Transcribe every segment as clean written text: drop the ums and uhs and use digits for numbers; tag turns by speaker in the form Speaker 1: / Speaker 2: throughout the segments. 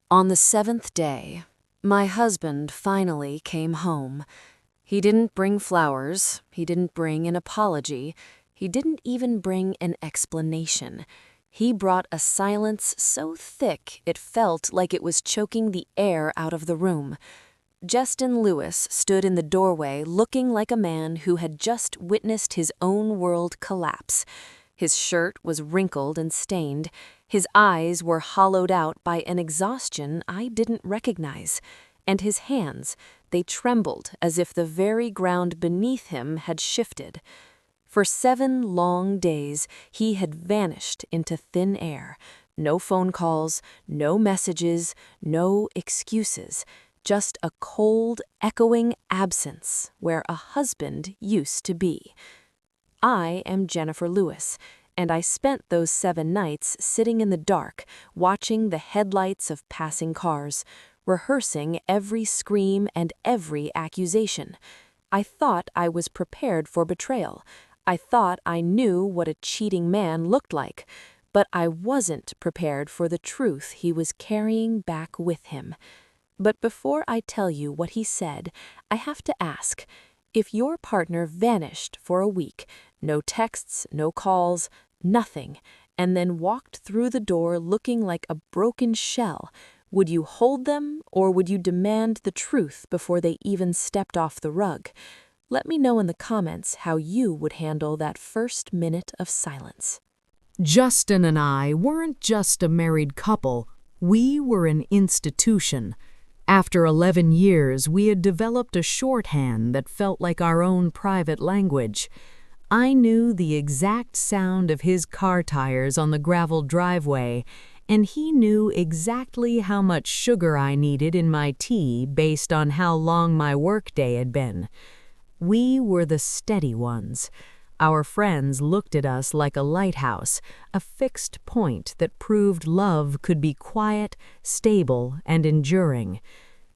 Speaker 1: On the seventh day, my husband finally came home. He didn't bring flowers, he didn't bring an apology, he didn't even bring an explanation. He brought a silence so thick it felt like it was choking the air out of the room. Justin Lewis stood in the doorway looking like a man who had just witnessed his own world collapse. His shirt was wrinkled and stained. His eyes were hollowed out by an exhaustion I didn't recognize. And his hands, they trembled as if the very ground beneath him had shifted. For 7 long days, he had vanished into thin air. No phone calls, no messages, no excuses. Just a cold, echoing absence where a husband used to be. I am Jennifer Lewis, and I spent those 7 nights sitting in the dark, watching the headlights of passing cars, rehearsing every scream and every accusation. I thought I was prepared for betrayal. I thought I knew what a cheating man looked like, but I wasn't prepared for the truth he was carrying back with him. But before I tell you what he said, I have to ask, if your partner vanished for a week, no texts, no calls, nothing, and then walked through the door looking like a broken shell, would you hold them or would you demand the truth before they even stepped off the rug? Let me know in the comments how you would handle that first minute of silence.
Speaker 2: Justin and I weren't just a married couple, we were an institution. After 11 years, we had developed a shorthand that felt like our own private language. I knew the exact sound of his car tires on the gravel driveway, and he knew exactly how much sugar I needed in my tea based on how long my workday had been. We were the steady ones. Our friends looked at us like a lighthouse, a fixed point that proved love could be quiet, stable, and enduring.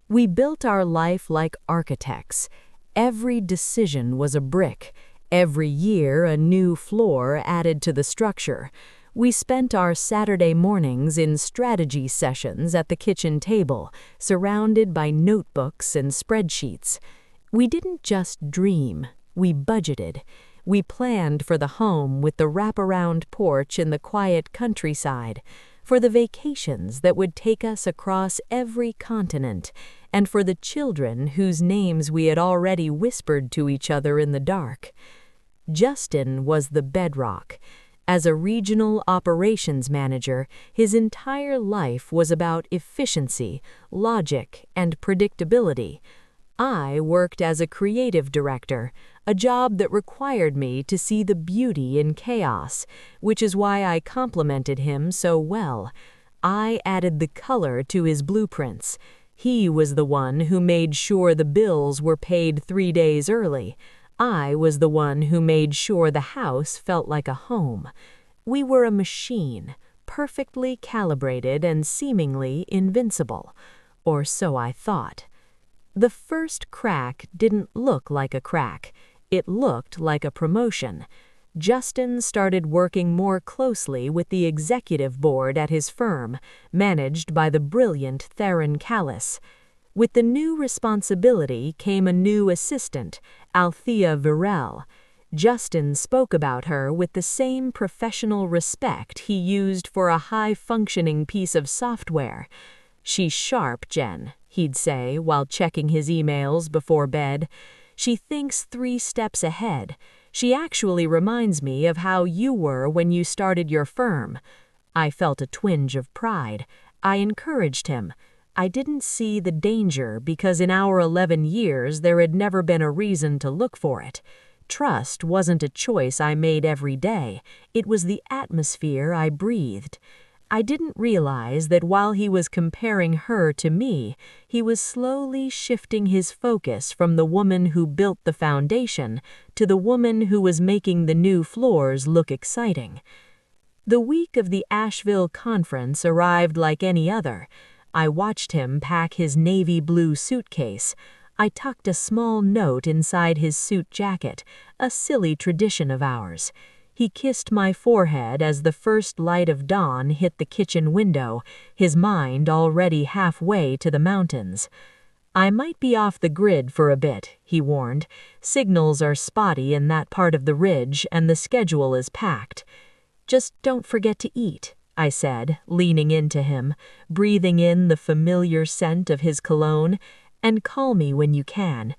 Speaker 2: We built our life like architects. Every decision was a brick. Every year, a new floor added to the structure. We spent our Saturday mornings in strategy sessions at the kitchen table, surrounded by notebooks and spreadsheets. We didn't just dream, we budgeted. We planned for the home with the wraparound porch in the quiet countryside, for the vacations that would take us across every continent, and for the children whose names we had already whispered to each other in the dark. Justin was the bedrock. As a regional operations manager, his entire life was about efficiency, logic, and predictability. I worked as a creative director, a job that required me to see the beauty in chaos, which is why I complimented him so well. I added the color to his blueprints. He was the one who made sure the bills were paid 3 days early. I was the one who made sure the house felt like a home. We were a machine, perfectly calibrated and seemingly invincible. Or so I thought. The first crack didn't look like a crack. It looked like a promotion. Justin started working more closely with the executive board at his firm, managed by the brilliant Theron Callis. With the new responsibility came a new assistant, Althea Virel. Justin spoke about her with the same professional respect he used for a high-functioning piece of software. "She's sharp, Jen," he'd say while checking his emails before bed. "She thinks 3 steps ahead. She actually reminds me of how you were when you started your firm." I felt a twinge of pride. I encouraged him. I didn't see the danger because in our 11 years there had never been a reason to look for it. Trust wasn't a choice I made every day. It was the atmosphere I breathed. I didn't realize that while he was comparing her to me, he was slowly shifting his focus from the woman who built the foundation to the woman who was making the new floors look exciting. The week of the Asheville conference arrived like any other. I watched him pack his navy blue suitcase. I tucked a small note inside his suit jacket, a silly tradition of ours. He kissed my forehead as the first light of dawn hit the kitchen window, his mind already halfway to the mountains. "I might be off the grid for a bit," he warned. "Signals are spotty in that part of the ridge and the schedule is packed." "Just don't forget to eat," I said, leaning into him, breathing in the familiar scent of his cologne, "and call me when you can."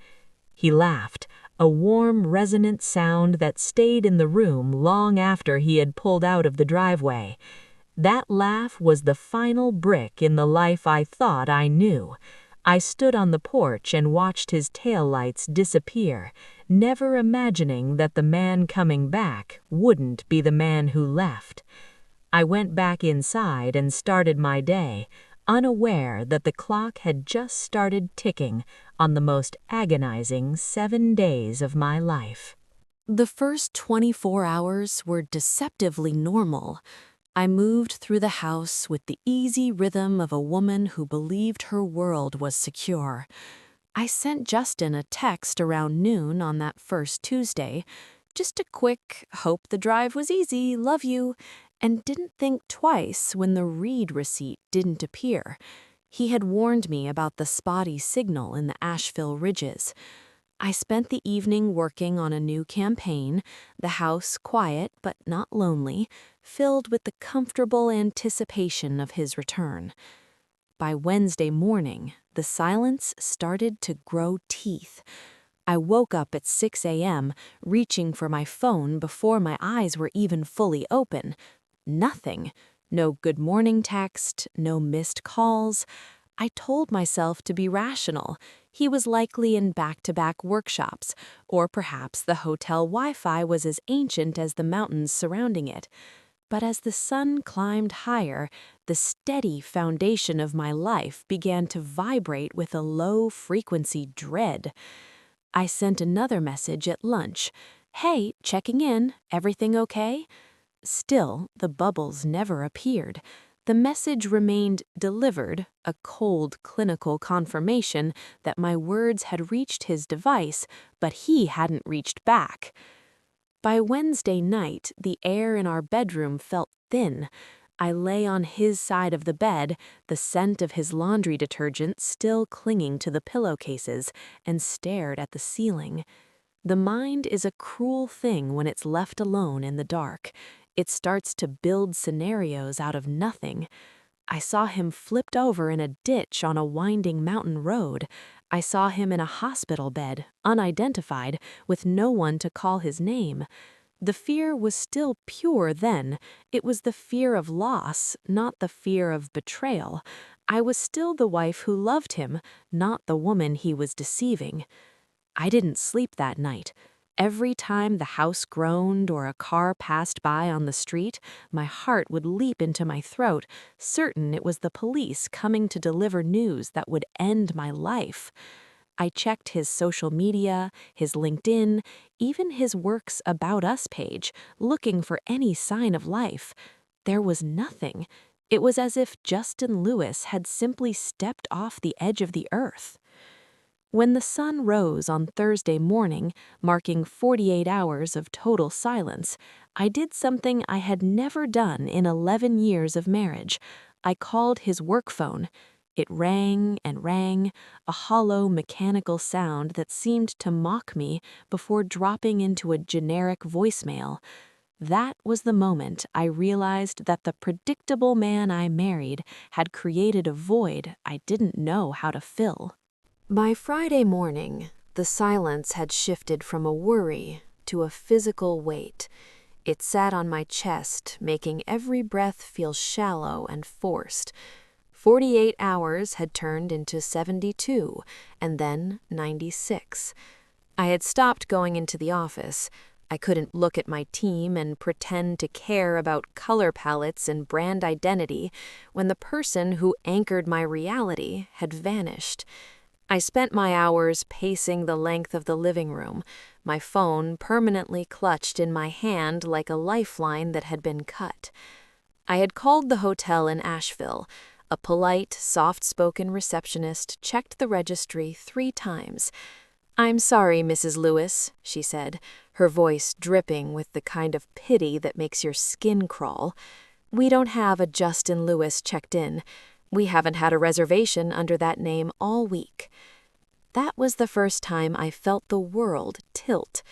Speaker 2: He laughed, a warm, resonant sound that stayed in the room long after he had pulled out of the driveway. That laugh was the final brick in the life I thought I knew. I stood on the porch and watched his taillights disappear, never imagining that the man coming back wouldn't be the man who left. I went back inside and started my day, unaware that the clock had just started ticking on the most agonizing 7 days of my life.
Speaker 1: The first 24 hours were deceptively normal. I moved through the house with the easy rhythm of a woman who believed her world was secure. I sent Justin a text around noon on that first Tuesday, just a quick, "hope the drive was easy, love you," and didn't think twice when the read receipt didn't appear. He had warned me about the spotty signal in the Asheville ridges. I spent the evening working on a new campaign, the house quiet but not lonely, filled with the comfortable anticipation of his return. By Wednesday morning, the silence started to grow teeth. I woke up at 6 a.m., reaching for my phone before my eyes were even fully open. Nothing. No good morning text, no missed calls. I told myself to be rational. He was likely in back-to-back workshops, or perhaps the hotel Wi-Fi was as ancient as the mountains surrounding it. But as the sun climbed higher, the steady foundation of my life began to vibrate with a low-frequency dread. I sent another message at lunch. "Hey, checking in, everything okay?" Still, the bubbles never appeared. The message remained delivered, a cold clinical confirmation that my words had reached his device, but he hadn't reached back. By Wednesday night, the air in our bedroom felt thin. I lay on his side of the bed, the scent of his laundry detergent still clinging to the pillowcases, and stared at the ceiling. The mind is a cruel thing when it's left alone in the dark. It starts to build scenarios out of nothing. I saw him flipped over in a ditch on a winding mountain road. I saw him in a hospital bed, unidentified, with no one to call his name. The fear was still pure then. It was the fear of loss, not the fear of betrayal. I was still the wife who loved him, not the woman he was deceiving. I didn't sleep that night. Every time the house groaned or a car passed by on the street, my heart would leap into my throat, certain it was the police coming to deliver news that would end my life. I checked his social media, his LinkedIn, even his Works About Us page, looking for any sign of life. There was nothing. It was as if Justin Lewis had simply stepped off the edge of the earth. When the sun rose on Thursday morning, marking 48 hours of total silence, I did something I had never done in 11 years of marriage. I called his work phone. It rang and rang, a hollow mechanical sound that seemed to mock me before dropping into a generic voicemail. That was the moment I realized that the predictable man I married had created a void I didn't know how to fill. By Friday morning, the silence had shifted from a worry to a physical weight. It sat on my chest, making every breath feel shallow and forced. 48 hours had turned into 72, and then 96. I had stopped going into the office. I couldn't look at my team and pretend to care about color palettes and brand identity when the person who anchored my reality had vanished. I spent my hours pacing the length of the living room, my phone permanently clutched in my hand like a lifeline that had been cut. I had called the hotel in Asheville. A polite, soft-spoken receptionist checked the registry 3 times. "I'm sorry, Mrs. Lewis," she said, her voice dripping with the kind of pity that makes your skin crawl. "We don't have a Justin Lewis checked in. We haven't had a reservation under that name all week." That was the first time I felt the world tilt.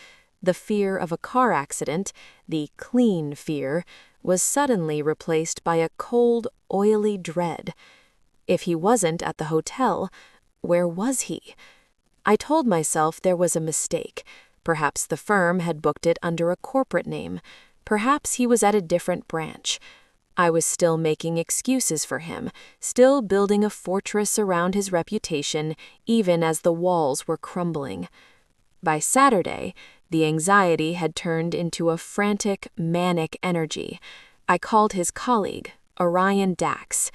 Speaker 1: The fear of a car accident, the clean fear, was suddenly replaced by a cold, oily dread. If he wasn't at the hotel, where was he? I told myself there was a mistake. Perhaps the firm had booked it under a corporate name. Perhaps he was at a different branch. I was still making excuses for him, still building a fortress around his reputation, even as the walls were crumbling. By Saturday, the anxiety had turned into a frantic, manic energy. I called his colleague, Orion Dax.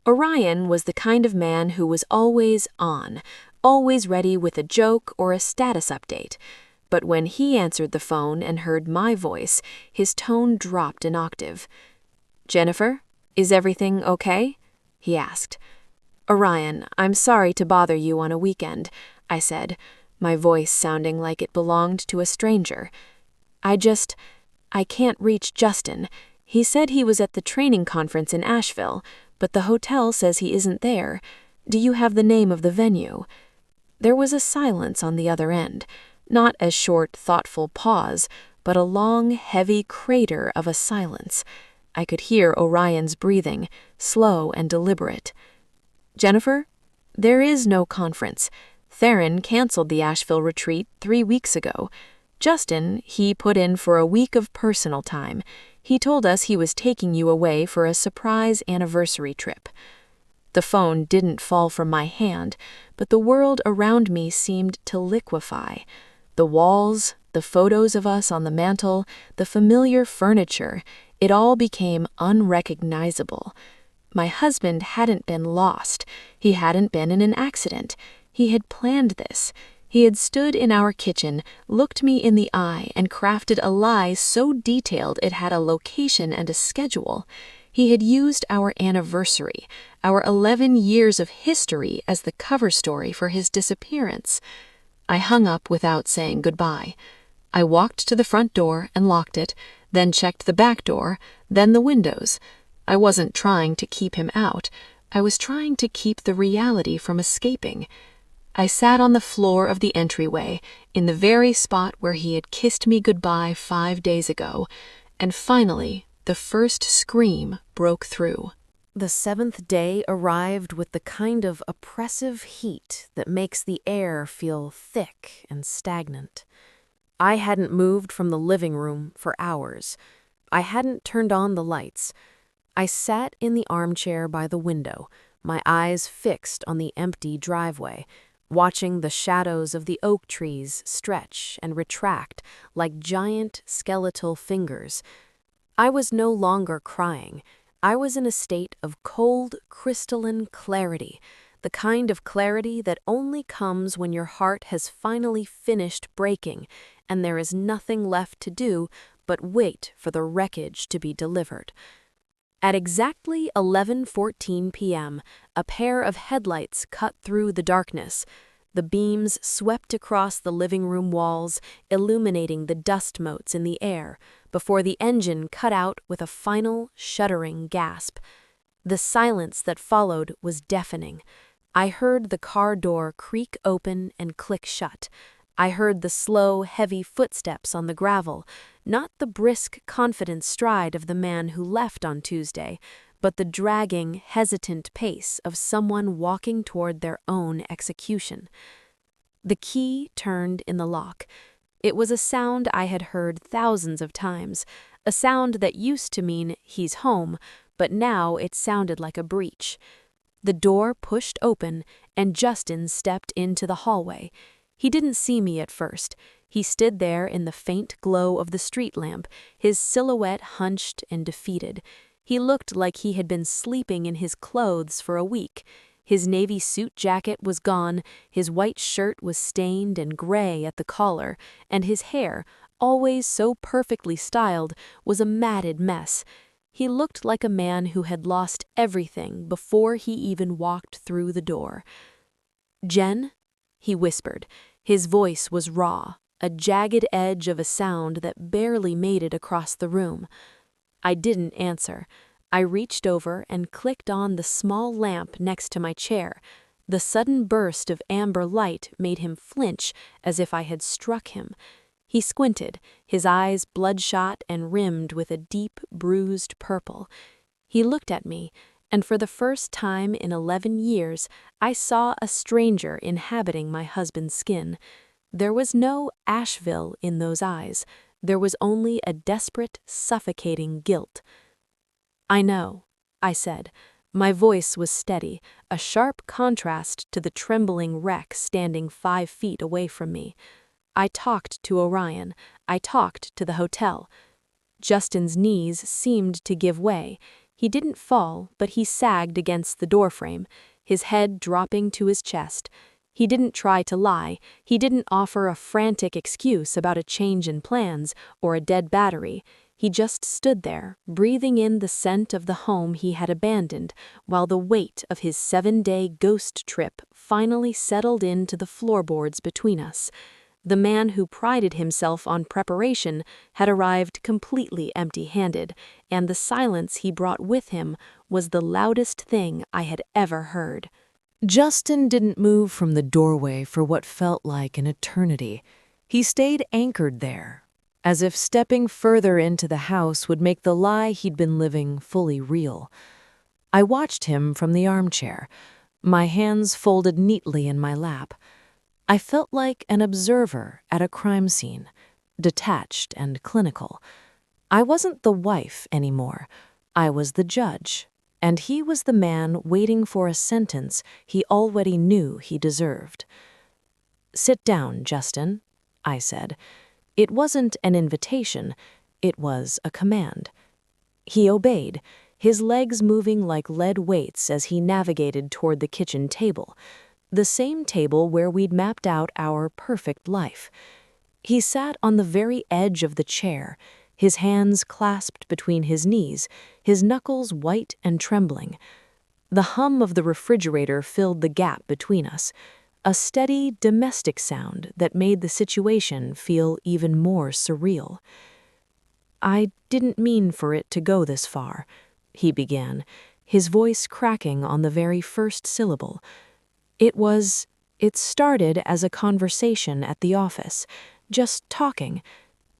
Speaker 1: Orion was the kind of man who was always on, always ready with a joke or a status update. But when he answered the phone and heard my voice, his tone dropped an octave. "Jennifer, is everything okay?" he asked. "Orion, I'm sorry to bother you on a weekend," I said, my voice sounding like it belonged to a stranger. I can't reach Justin. He said he was at the training conference in Asheville, but the hotel says he isn't there. Do you have the name of the venue?" There was a silence on the other end, not a short, thoughtful pause, but a long, heavy crater of a silence. I could hear Orion's breathing, slow and deliberate. "Jennifer, there is no conference. Theron canceled the Asheville retreat 3 weeks ago. Justin, he put in for a week of personal time. He told us he was taking you away for a surprise anniversary trip." The phone didn't fall from my hand, but the world around me seemed to liquefy. The walls, the photos of us on the mantel, the familiar furniture, it all became unrecognizable. My husband hadn't been lost. He hadn't been in an accident. He had planned this. He had stood in our kitchen, looked me in the eye, and crafted a lie so detailed it had a location and a schedule. He had used our anniversary, our 11 years of history, as the cover story for his disappearance. I hung up without saying goodbye. I walked to the front door and locked it, then checked the back door, then the windows. I wasn't trying to keep him out. I was trying to keep the reality from escaping. I sat on the floor of the entryway, in the very spot where he had kissed me goodbye 5 days ago, and finally, the first scream broke through. The 7th day arrived with the kind of oppressive heat that makes the air feel thick and stagnant. I hadn't moved from the living room for hours. I hadn't turned on the lights. I sat in the armchair by the window, my eyes fixed on the empty driveway, watching the shadows of the oak trees stretch and retract like giant skeletal fingers. I was no longer crying. I was in a state of cold, crystalline clarity, the kind of clarity that only comes when your heart has finally finished breaking and there is nothing left to do but wait for the wreckage to be delivered. At exactly 11:14 p.m., a pair of headlights cut through the darkness. The beams swept across the living room walls, illuminating the dust motes in the air, before the engine cut out with a final, shuddering gasp. The silence that followed was deafening. I heard the car door creak open and click shut. I heard the slow, heavy footsteps on the gravel, not the brisk, confident stride of the man who left on Tuesday, but the dragging, hesitant pace of someone walking toward their own execution. The key turned in the lock. It was a sound I had heard thousands of times, a sound that used to mean he's home, but now it sounded like a breach. The door pushed open, and Justin stepped into the hallway. He didn't see me at first. He stood there in the faint glow of the street lamp, his silhouette hunched and defeated. He looked like he had been sleeping in his clothes for a week. His navy suit jacket was gone, his white shirt was stained and gray at the collar, and his hair, always so perfectly styled, was a matted mess. He looked like a man who had lost everything before he even walked through the door. "Jen?" he whispered. His voice was raw, a jagged edge of a sound that barely made it across the room. I didn't answer. I reached over and clicked on the small lamp next to my chair. The sudden burst of amber light made him flinch as if I had struck him. He squinted, his eyes bloodshot and rimmed with a deep, bruised purple. He looked at me, and for the first time in 11 years, I saw a stranger inhabiting my husband's skin. There was no Asheville in those eyes. There was only a desperate, suffocating guilt. "I know," I said. My voice was steady, a sharp contrast to the trembling wreck standing 5 feet away from me. I talked to Orion. I talked to the hotel. Justin's knees seemed to give way. He didn't fall, but he sagged against the doorframe, his head dropping to his chest. He didn't try to lie. He didn't offer a frantic excuse about a change in plans or a dead battery. He just stood there, breathing in the scent of the home he had abandoned, while the weight of his 7-day ghost trip finally settled into the floorboards between us. The man who prided himself on preparation had arrived completely empty-handed, and the silence he brought with him was the loudest thing I had ever heard.
Speaker 2: Justin didn't move from the doorway for what felt like an eternity. He stayed anchored there, as if stepping further into the house would make the lie he'd been living fully real. I watched him from the armchair, my hands folded neatly in my lap. I felt like an observer at a crime scene, detached and clinical. I wasn't the wife anymore. I was the judge, and he was the man waiting for a sentence he already knew he deserved. "Sit down, Justin," I said. It wasn't an invitation, it was a command. He obeyed, his legs moving like lead weights as he navigated toward the kitchen table, the same table where we'd mapped out our perfect life. He sat on the very edge of the chair, his hands clasped between his knees, his knuckles white and trembling. The hum of the refrigerator filled the gap between us, a steady, domestic sound that made the situation feel even more surreal. "I didn't mean for it to go this far," he began, his voice cracking on the very first syllable. It started as a conversation at the office, just talking.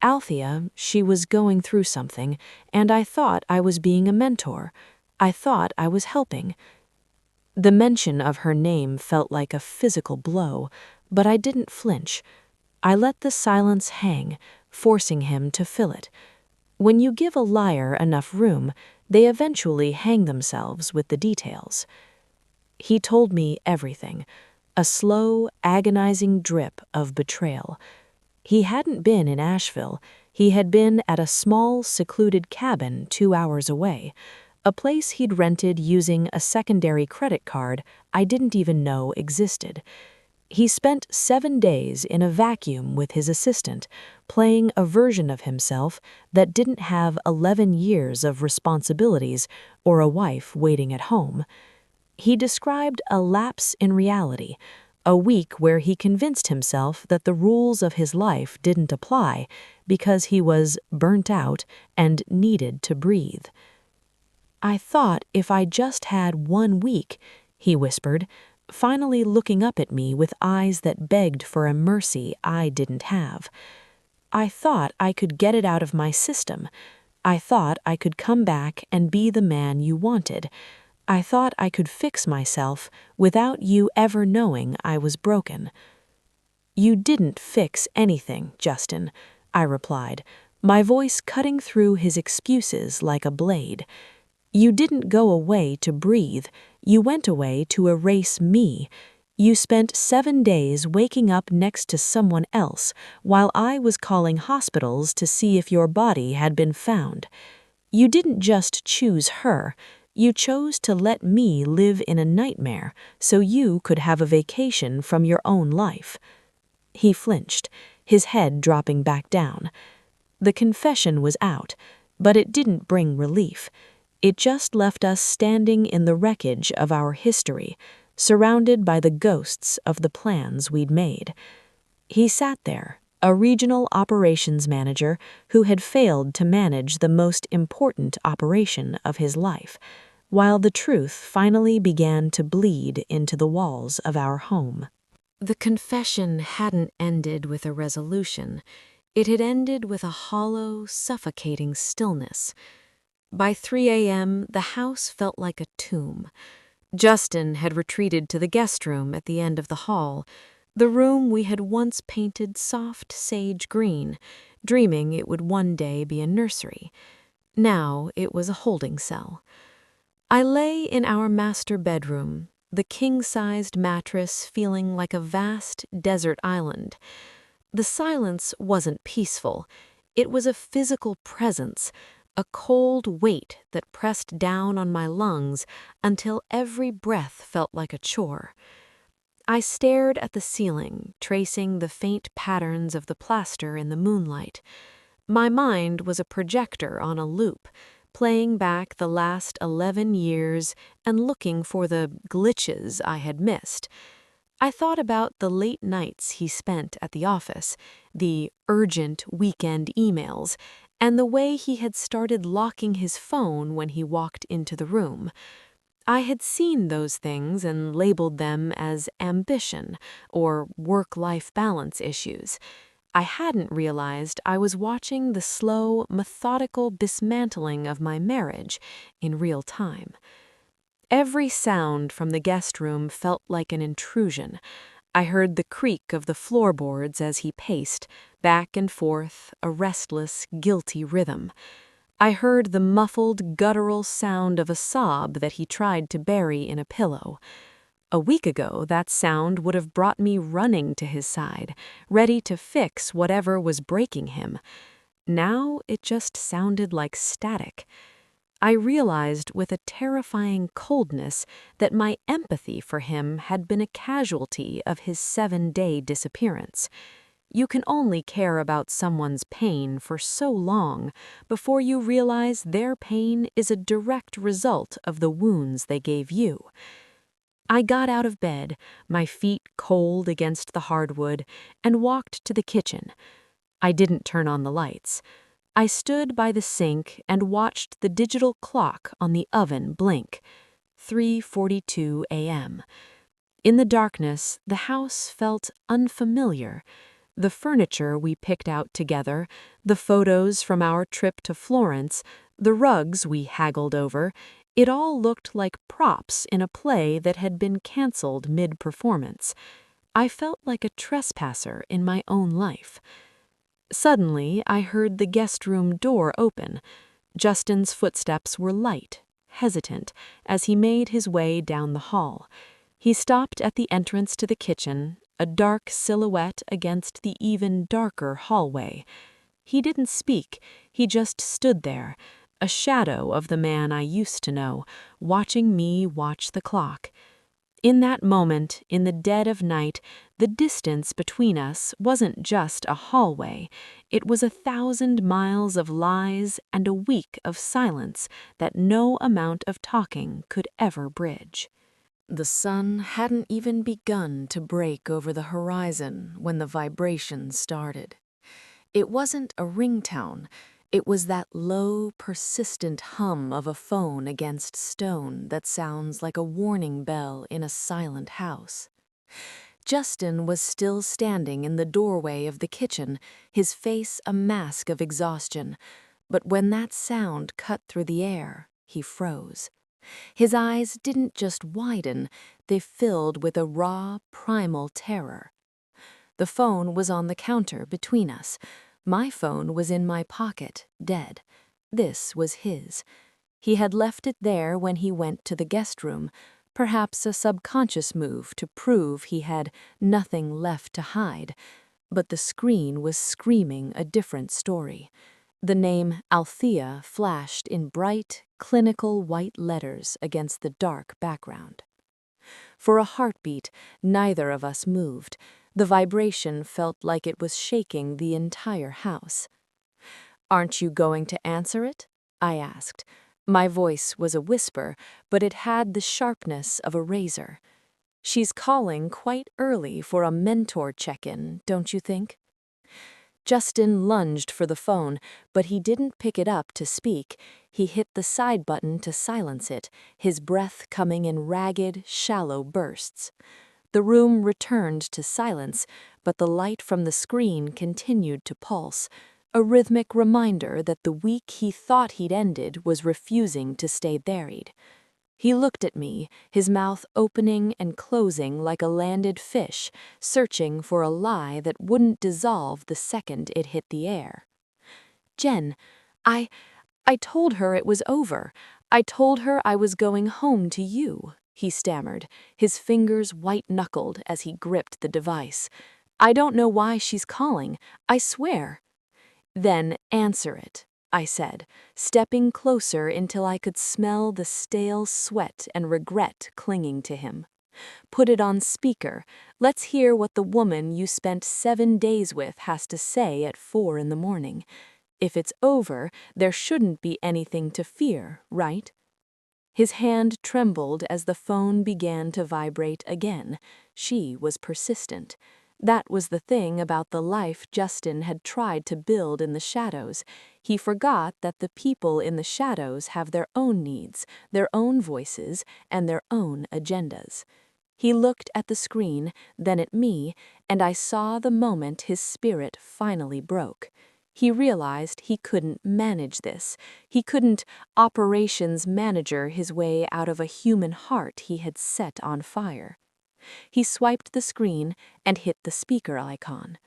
Speaker 2: Althea, she was going through something, and I thought I was being a mentor. I thought I was helping. The mention of her name felt like a physical blow, but I didn't flinch. I let the silence hang, forcing him to fill it. When you give a liar enough room, they eventually hang themselves with the details. He told me everything, a slow, agonizing drip of betrayal. He hadn't been in Asheville. He had been at a small, secluded cabin 2 hours away, a place he'd rented using a secondary credit card I didn't even know existed. He spent 7 days in a vacuum with his assistant, playing a version of himself that didn't have 11 years of responsibilities or a wife waiting at home. He described a lapse in reality, a week where he convinced himself that the rules of his life didn't apply because he was burnt out and needed to breathe. "I thought if I just had 1 week," he whispered, finally looking up at me with eyes that begged for a mercy I didn't have. "I thought I could get it out of my system. I thought I could come back and be the man you wanted. I thought I could fix myself without you ever knowing I was broken." "You didn't fix anything, Justin," I replied, my voice cutting through his excuses like a blade. "You didn't go away to breathe. You went away to erase me. You spent 7 days waking up next to someone else while I was calling hospitals to see if your body had been found. You didn't just choose her. You chose to let me live in a nightmare so you could have a vacation from your own life." He flinched, his head dropping back down. The confession was out, but it didn't bring relief. It just left us standing in the wreckage of our history, surrounded by the ghosts of the plans we'd made. He sat there, a regional operations manager who had failed to manage the most important operation of his life, while the truth finally began to bleed into the walls of our home.
Speaker 1: The confession hadn't ended with a resolution. It had ended with a hollow, suffocating stillness. By 3 a.m., the house felt like a tomb. Justin had retreated to the guest room at the end of the hall, the room we had once painted soft sage green, dreaming it would one day be a nursery. Now it was a holding cell. I lay in our master bedroom, the king-sized mattress feeling like a vast desert island. The silence wasn't peaceful. It was a physical presence, a cold weight that pressed down on my lungs until every breath felt like a chore. I stared at the ceiling, tracing the faint patterns of the plaster in the moonlight. My mind was a projector on a loop, playing back the last 11 years and looking for the glitches I had missed. I thought about the late nights he spent at the office, the urgent weekend emails, and the way he had started locking his phone when he walked into the room. I had seen those things and labeled them as ambition or work-life balance issues. I hadn't realized I was watching the slow, methodical dismantling of my marriage in real time. Every sound from the guest room felt like an intrusion. I heard the creak of the floorboards as he paced, back and forth, a restless, guilty rhythm. I heard the muffled, guttural sound of a sob that he tried to bury in a pillow. A week ago, that sound would have brought me running to his side, ready to fix whatever was breaking him. Now it just sounded like static. I realized with a terrifying coldness that my empathy for him had been a casualty of his 7-day disappearance. You can only care about someone's pain for so long before you realize their pain is a direct result of the wounds they gave you. I got out of bed, my feet cold against the hardwood, and walked to the kitchen. I didn't turn on the lights. I stood by the sink and watched the digital clock on the oven blink. 3:42 a.m. In the darkness, the house felt unfamiliar. The furniture we picked out together, the photos from our trip to Florence, the rugs we haggled over, it all looked like props in a play that had been canceled mid-performance. I felt like a trespasser in my own life. Suddenly, I heard the guest room door open. Justin's footsteps were light, hesitant, as he made his way down the hall. He stopped at the entrance to the kitchen, a dark silhouette against the even darker hallway. He didn't speak, he just stood there, a shadow of the man I used to know, watching me watch the clock. In that moment, in the dead of night, the distance between us wasn't just a hallway. It was 1,000 miles of lies and a week of silence that no amount of talking could ever bridge. The sun hadn't even begun to break over the horizon when the vibration started. It wasn't a ringtone. It was that low, persistent hum of a phone against stone that sounds like a warning bell in a silent house. Justin was still standing in the doorway of the kitchen, his face a mask of exhaustion. But when that sound cut through the air, he froze. His eyes didn't just widen, they filled with a raw, primal terror. The phone was on the counter between us. My phone was in my pocket, dead. This was his. He had left it there when he went to the guest room, perhaps a subconscious move to prove he had nothing left to hide. But the screen was screaming a different story. The name Althea flashed in bright, clinical white letters against the dark background. For a heartbeat, neither of us moved. The vibration felt like it was shaking the entire house. "Aren't you going to answer it?" I asked. My voice was a whisper, but it had the sharpness of a razor. She's calling quite early for a mentor check-in, don't you think? Justin lunged for the phone, but he didn't pick it up to speak. He hit the side button to silence it, his breath coming in ragged, shallow bursts. The room returned to silence, but the light from the screen continued to pulse, a rhythmic reminder that the week he thought he'd ended was refusing to stay buried. He looked at me, his mouth opening and closing like a landed fish, searching for a lie that wouldn't dissolve the second it hit the air. "Jen, I told her it was over. I told her I was going home to you," he stammered, his fingers white-knuckled as he gripped the device. "I don't know why she's calling, I swear." "Then answer it," I said, stepping closer until I could smell the stale sweat and regret clinging to him. "Put it on speaker. Let's hear what the woman you spent 7 days with has to say at 4 in the morning. If it's over, there shouldn't be anything to fear, right?" His hand trembled as the phone began to vibrate again. She was persistent. That was the thing about the life Justin had tried to build in the shadows. He forgot that the people in the shadows have their own needs, their own voices, and their own agendas. He looked at the screen, then at me, and I saw the moment his spirit finally broke. He realized he couldn't manage this. He couldn't operations manager his way out of a human heart he had set on fire. He swiped the screen and hit the speaker icon.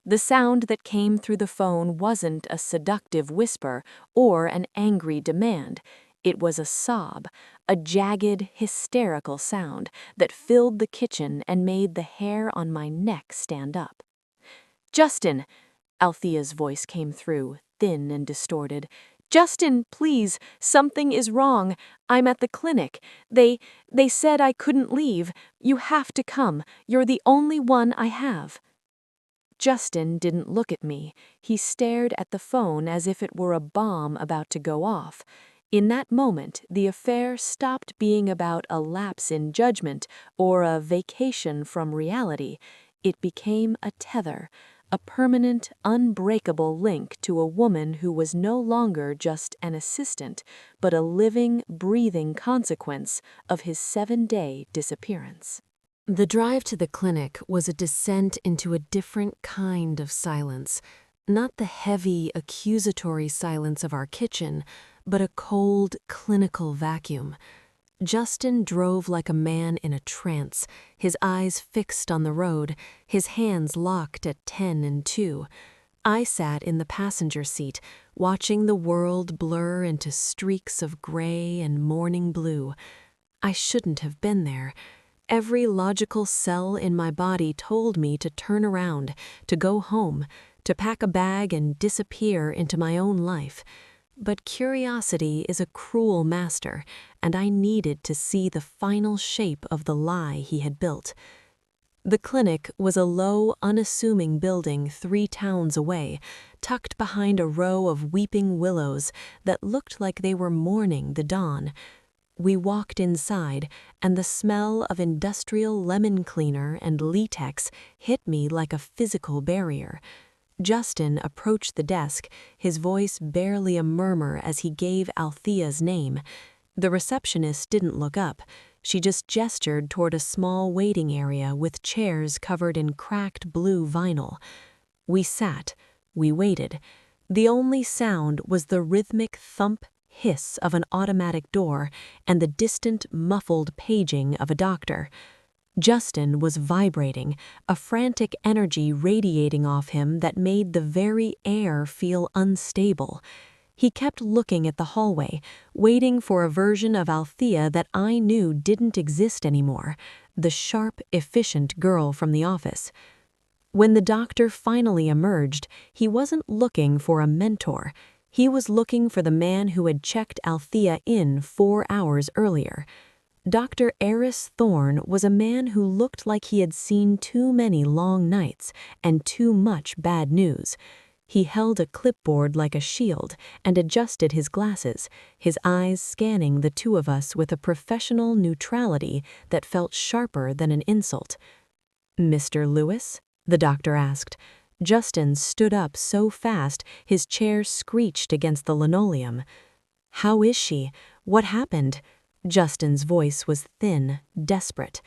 Speaker 1: The sound that came through the phone wasn't a seductive whisper or an angry demand. It was a sob, a jagged, hysterical sound that filled the kitchen and made the hair on my neck stand up. "Justin!" Althea's voice came through, thin and distorted. "Justin, please, something is wrong. I'm at the clinic. They said I couldn't leave. You have to come. You're the only one I have." Justin didn't look at me. He stared at the phone as if it were a bomb about to go off. In that moment, the affair stopped being about a lapse in judgment or a vacation from reality. It became a tether, a permanent, unbreakable link to a woman who was no longer just an assistant, but a living, breathing consequence of his 7-day disappearance. The drive to the clinic was a descent into a different kind of silence, not the heavy, accusatory silence of our kitchen, but a cold, clinical vacuum. Justin drove like a man in a trance, his eyes fixed on the road, his hands locked at 10 and 2. I sat in the passenger seat, watching the world blur into streaks of gray and morning blue. I shouldn't have been there. Every logical cell in my body told me to turn around, to go home, to pack a bag and disappear into my own life. But curiosity is a cruel master, and I needed to see the final shape of the lie he had built. The clinic was a low, unassuming building 3 towns away, tucked behind a row of weeping willows that looked like they were mourning the dawn. We walked inside, and the smell of industrial lemon cleaner and latex hit me like a physical barrier. Justin approached the desk, his voice barely a murmur as he gave Althea's name. The receptionist didn't look up. She just gestured toward a small waiting area with chairs covered in cracked blue vinyl. We sat. We waited. The only sound was the rhythmic thump hiss of an automatic door and the distant, muffled paging of a doctor. Justin was vibrating, a frantic energy radiating off him that made the very air feel unstable. He kept looking at the hallway, waiting for a version of Althea that I knew didn't exist anymore, the sharp, efficient girl from the office. When the doctor finally emerged, he wasn't looking for a mentor. He was looking for the man who had checked Althea in 4 hours earlier. Dr. Eris Thorne was a man who looked like he had seen too many long nights and too much bad news.
Speaker 3: He held a clipboard like a shield and adjusted his glasses, his eyes scanning the two of us with a professional neutrality that felt sharper than an insult. "Mr. Lewis?" the doctor asked. Justin stood up so fast his chair screeched against the linoleum. "How is she? What happened?" Justin's voice was thin, desperate.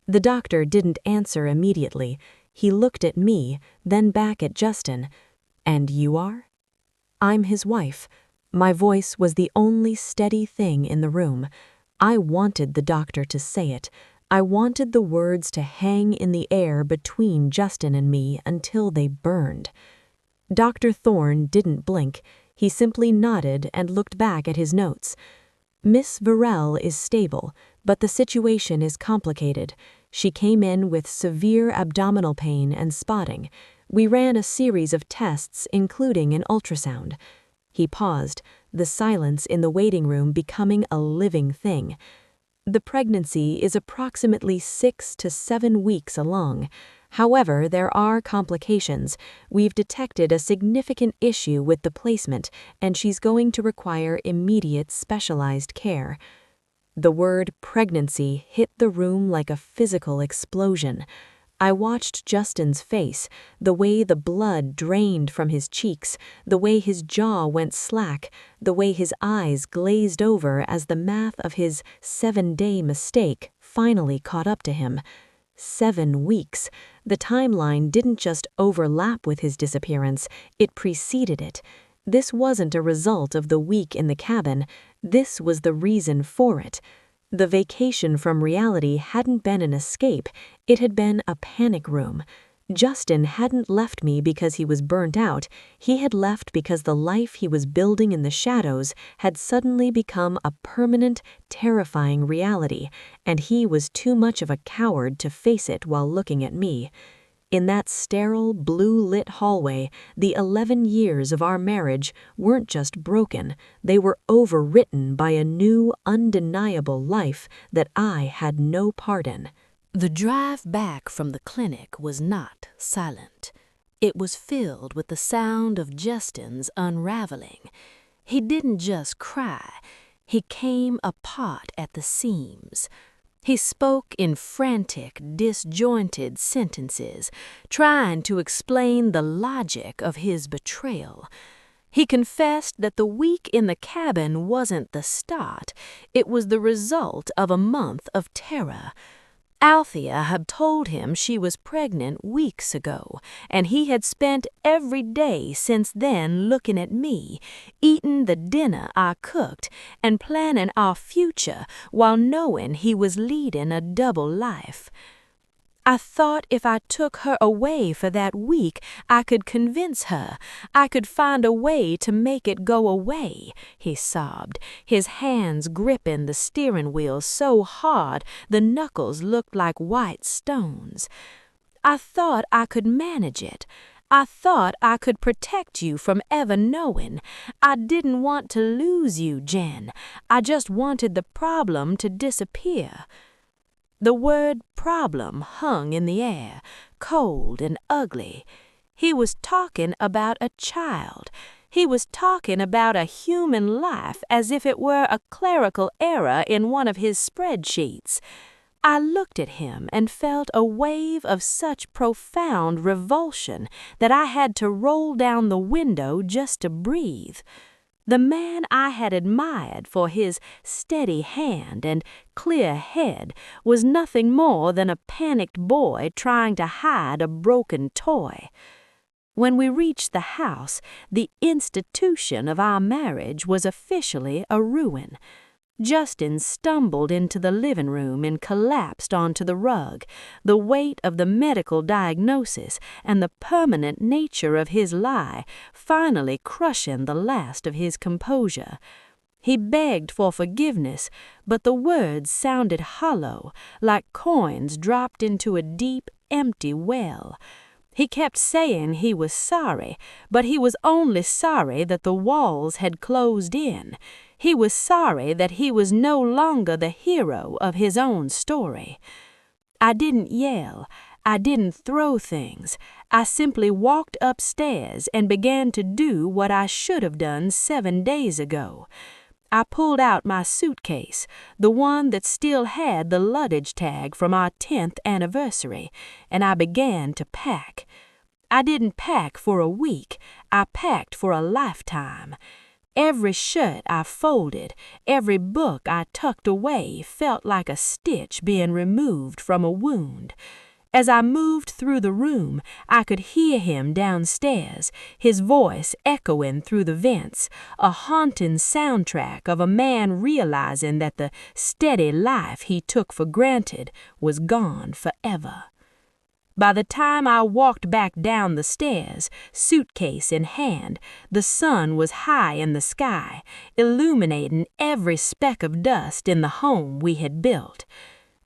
Speaker 3: The doctor didn't answer immediately. He looked at me, then back at Justin. "And you are?" "I'm his wife." My voice was the only steady thing in the room. I wanted the doctor to say it. I wanted the words to hang in the air between Justin and me until they burned. Dr. Thorne didn't blink. He simply nodded and looked back at his notes. "Miss Varel is stable, but the situation is complicated. She came in with severe abdominal pain and spotting. We ran a series of tests, including an ultrasound." He paused, the silence in the waiting room becoming a living thing. "The pregnancy is approximately 6 to 7 weeks along. However, there are complications. We've detected a significant issue with the placement, and she's going to require immediate specialized care." The word pregnancy hit the room like a physical explosion. I watched Justin's face, the way the blood drained from his cheeks, the way his jaw went slack, the way his eyes glazed over as the math of his 7-day mistake finally caught up to him. 7 weeks. The timeline didn't just overlap with his disappearance, it preceded it. This wasn't a result of the week in the cabin, this was the reason for it. The vacation from reality hadn't been an escape, it had been a panic room. Justin hadn't left me because he was burnt out, he had left because the life he was building in the shadows had suddenly become a permanent, terrifying reality, and he was too much of a coward to face it while looking at me. In that sterile, blue-lit hallway, the 11 years of our marriage weren't just broken, they were overwritten by a new, undeniable life that I had no part in.
Speaker 1: The drive back from the clinic was not silent. It was filled with the sound of Justin's unraveling. He didn't just cry, he came apart at the seams. He spoke in frantic, disjointed sentences, trying to explain the logic of his betrayal. He confessed that the week in the cabin wasn't the start, it was the result of a month of terror. Althea had told him she was pregnant weeks ago, and he had spent every day since then looking at me, eating the dinner I cooked, and planning our future while knowing he was leading a double life. "I thought if I took her away for that week, I could convince her. I could find a way to make it go away," he sobbed, his hands gripping the steering wheel so hard the knuckles looked like white stones. "I thought I could manage it. I thought I could protect you from ever knowing. I didn't want to lose you, Jen. I just wanted the problem to disappear." The word problem hung in the air, cold and ugly. He was talking about a child. He was talking about a human life as if it were a clerical error in one of his spreadsheets. I looked at him and felt a wave of such profound revulsion that I had to roll down the window just to breathe. The man I had admired for his steady hand and clear head was nothing more than a panicked boy trying to hide a broken toy. When we reached the house, the institution of our marriage was officially a ruin. Justin stumbled into the living room and collapsed onto the rug, the weight of the medical diagnosis and the permanent nature of his lie finally crushing the last of his composure. He begged for forgiveness, but the words sounded hollow, like coins dropped into a deep, empty well. He kept saying he was sorry, but he was only sorry that the walls had closed in. He was sorry that he was no longer the hero of his own story. I didn't yell.
Speaker 3: I didn't throw things. I simply walked upstairs and began to do what I should have done 7 days ago. I pulled out my suitcase, the one that still had the luggage tag from our 10th anniversary, and I began to pack. I didn't pack for a week, I packed for a lifetime. Every shirt I folded, every book I tucked away felt like a stitch being removed from a wound. As I moved through the room, I could hear him downstairs, his voice echoing through the vents, a haunting soundtrack of a man realizing that the steady life he took for granted was gone forever. By the time I walked back down the stairs, suitcase in hand, the sun was high in the sky, illuminating every speck of dust in the home we had built.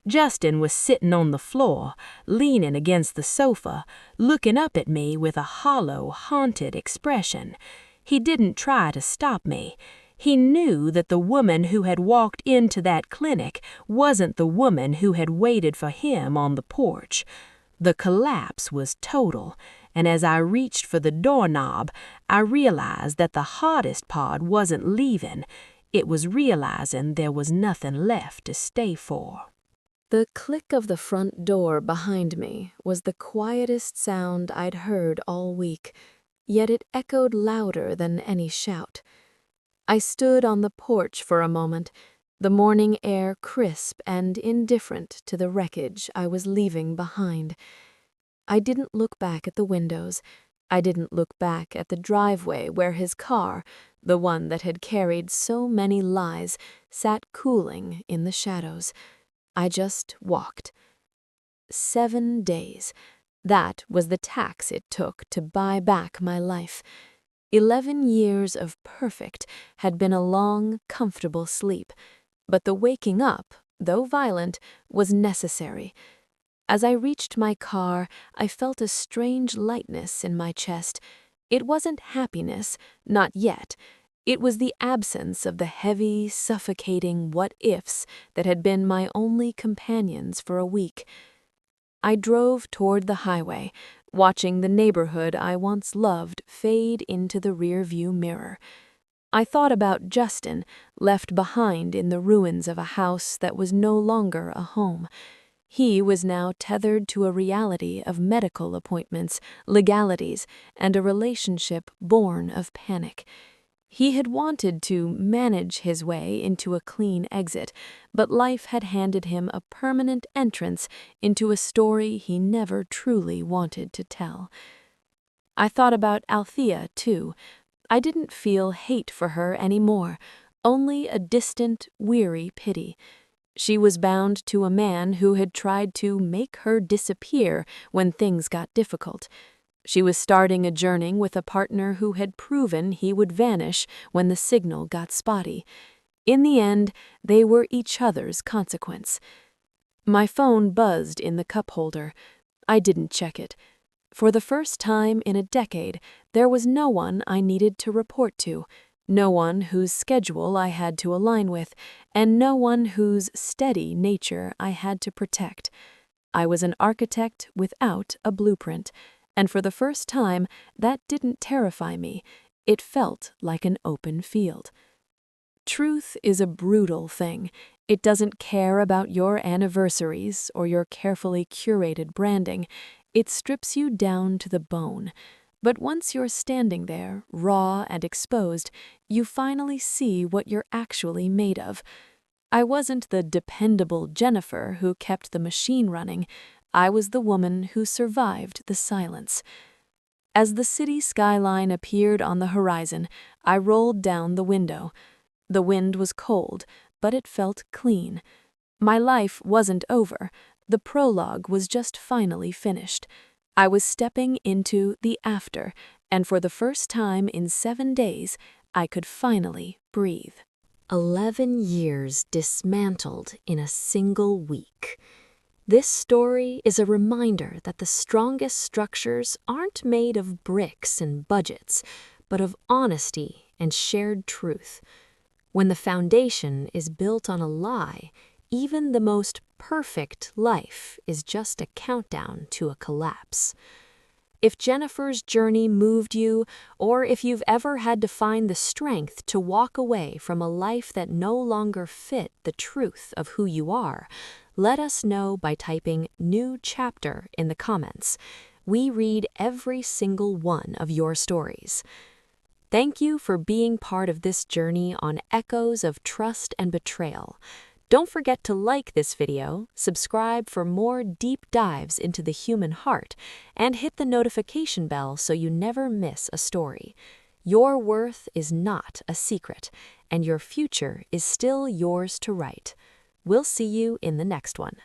Speaker 3: Justin was sitting on the floor, leaning against the sofa, looking up at me with a hollow, haunted expression. He didn't try to stop me. He knew that the woman who had walked into that clinic wasn't the woman who had waited for him on the porch. The collapse was total, and as I reached for the doorknob, I realized that the hardest part wasn't leaving. It was realizing there was nothing left to stay for.
Speaker 1: The click of the front door behind me was the quietest sound I'd heard all week, yet it echoed louder than any shout. I stood on the porch for a moment, the morning air crisp and indifferent to the wreckage I was leaving behind. I didn't look back at the windows. I didn't look back at the driveway where his car, the one that had carried so many lies, sat cooling in the shadows. I just walked. 7 days. That was the tax it took to buy back my life. 11 years of perfect had been a long, comfortable sleep, but the waking up, though violent, was necessary. As I reached my car, I felt a strange lightness in my chest. It wasn't happiness, not yet. It was the absence of the heavy, suffocating what-ifs that had been my only companions for a week. I drove toward the highway, watching the neighborhood I once loved fade into the rearview mirror. I thought about Justin, left behind in the ruins of a house that was no longer a home. He was now tethered to a reality of medical appointments, legalities, and a relationship born of panic. He had wanted to manage his way into a clean exit, but life had handed him a permanent entrance into a story he never truly wanted to tell. I thought about Althea, too. I didn't feel hate for her anymore, only a distant, weary pity. She was bound to a man who had tried to make her disappear when things got difficult. She was starting a journey with a partner who had proven he would vanish when the signal got spotty. In the end, they were each other's consequence. My phone buzzed in the cup holder. I didn't check it. For the first time in a decade, there was no one I needed to report to, no one whose schedule I had to align with, and no one whose steady nature I had to protect. I was an architect without a blueprint, and for the first time, that didn't terrify me. It felt like an open field. Truth is a brutal thing. It doesn't care about your anniversaries or your carefully curated branding. It strips you down to the bone. But once you're standing there, raw and exposed, you finally see what you're actually made of. I wasn't the dependable Jennifer who kept the machine running. I was the woman who survived the silence. As the city skyline appeared on the horizon, I rolled down the window. The wind was cold, but it felt clean. My life wasn't over. The prologue was just finally finished. I was stepping into the after, and for the first time in 7 days, I could finally breathe. 11 years dismantled in a single week. This story is a reminder that the strongest structures aren't made of bricks and budgets, but of honesty and shared truth. When the foundation is built on a lie, even the most perfect life is just a countdown to a collapse. If Jennifer's journey moved you, or if you've ever had to find the strength to walk away from a life that no longer fit the truth of who you are, let us know by typing "new chapter" in the comments. We read every single one of your stories. Thank you for being part of this journey on Echoes of Trust and Betrayal. Don't forget to like this video, subscribe for more deep dives into the human heart, and hit the notification bell so you never miss a story. Your worth is not a secret, and your future is still yours to write. We'll see you in the next one.